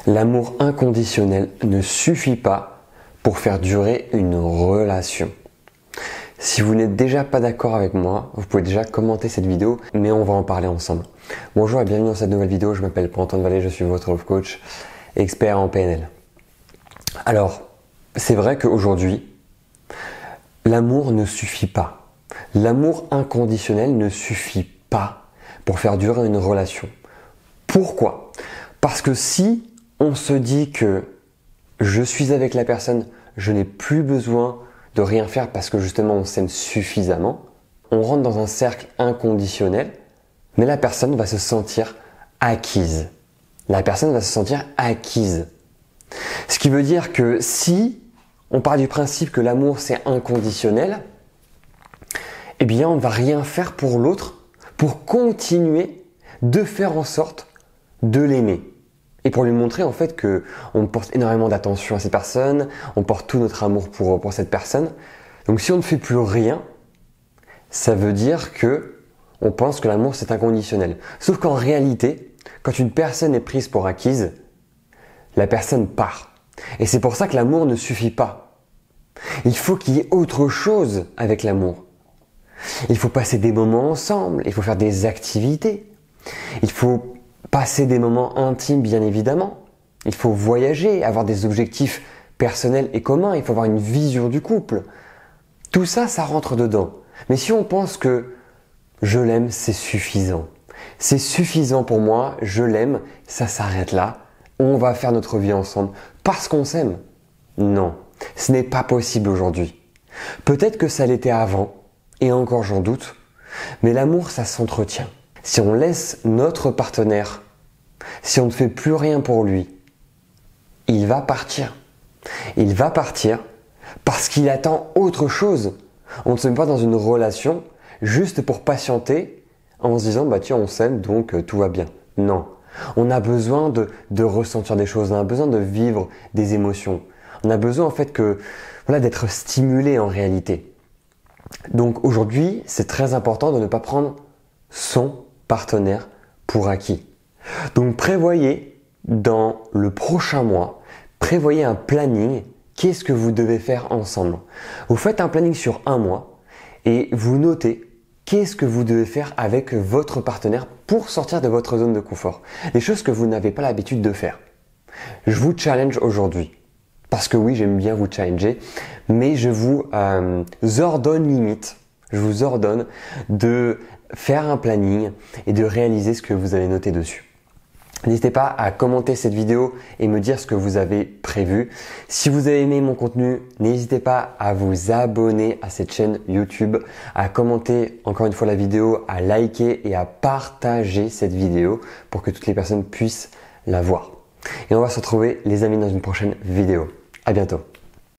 L'amour inconditionnel ne suffit pas pour faire durer une relation. Si vous n'êtes déjà pas d'accord avec moi, vous pouvez déjà commenter cette vidéo, mais on va en parler ensemble. Bonjour et bienvenue dans cette nouvelle vidéo, je m'appelle Antoine Vallée, je suis votre love coach, expert en PNL. Alors, c'est vrai qu'aujourd'hui, l'amour ne suffit pas. L'amour inconditionnel ne suffit pas pour faire durer une relation. Pourquoi ? Parce que si on se dit que je suis avec la personne, je n'ai plus besoin de rien faire parce que justement on s'aime suffisamment, on rentre dans un cercle inconditionnel, mais la personne va se sentir acquise. La personne va se sentir acquise. Ce qui veut dire que si on part du principe que l'amour c'est inconditionnel, eh bien on ne va rien faire pour l'autre pour continuer de faire en sorte de l'aimer. Et pour lui montrer en fait que on porte énormément d'attention à cette personne, on porte tout notre amour pour cette personne. Donc si on ne fait plus rien, ça veut dire que on pense que l'amour c'est inconditionnel. Sauf qu'en réalité, quand une personne est prise pour acquise, la personne part. Et c'est pour ça que l'amour ne suffit pas. Il faut qu'il y ait autre chose avec l'amour. Il faut passer des moments ensemble, il faut faire des activités, il faut passer des moments intimes bien évidemment, il faut voyager, avoir des objectifs personnels et communs, il faut avoir une vision du couple. Tout ça, ça rentre dedans. Mais si on pense que je l'aime, c'est suffisant. C'est suffisant pour moi, je l'aime, ça s'arrête là, on va faire notre vie ensemble parce qu'on s'aime. Non, ce n'est pas possible aujourd'hui. Peut-être que ça l'était avant, et encore j'en doute, mais l'amour ça s'entretient. Si on laisse notre partenaire, si on ne fait plus rien pour lui, il va partir. Il va partir parce qu'il attend autre chose. On ne se met pas dans une relation juste pour patienter en se disant bah tiens on s'aime donc tout va bien. Non, on a besoin de ressentir des choses, on a besoin de vivre des émotions. On a besoin en fait d'être stimulé en réalité. Donc aujourd'hui, c'est très important de ne pas prendre son partenaire pour acquis. Donc prévoyez dans le prochain mois, prévoyez un planning, qu'est-ce que vous devez faire ensemble. Vous faites un planning sur un mois et vous notez qu'est-ce que vous devez faire avec votre partenaire pour sortir de votre zone de confort. Des choses que vous n'avez pas l'habitude de faire. Je vous challenge aujourd'hui. Parce que oui, j'aime bien vous challenger, mais je vous ordonne limite, je vous ordonne de faire un planning et de réaliser ce que vous avez noté dessus. N'hésitez pas à commenter cette vidéo et me dire ce que vous avez prévu. Si vous avez aimé mon contenu, n'hésitez pas à vous abonner à cette chaîne YouTube, à commenter encore une fois la vidéo, à liker et à partager cette vidéo pour que toutes les personnes puissent la voir. Et on va se retrouver les amis dans une prochaine vidéo. À bientôt.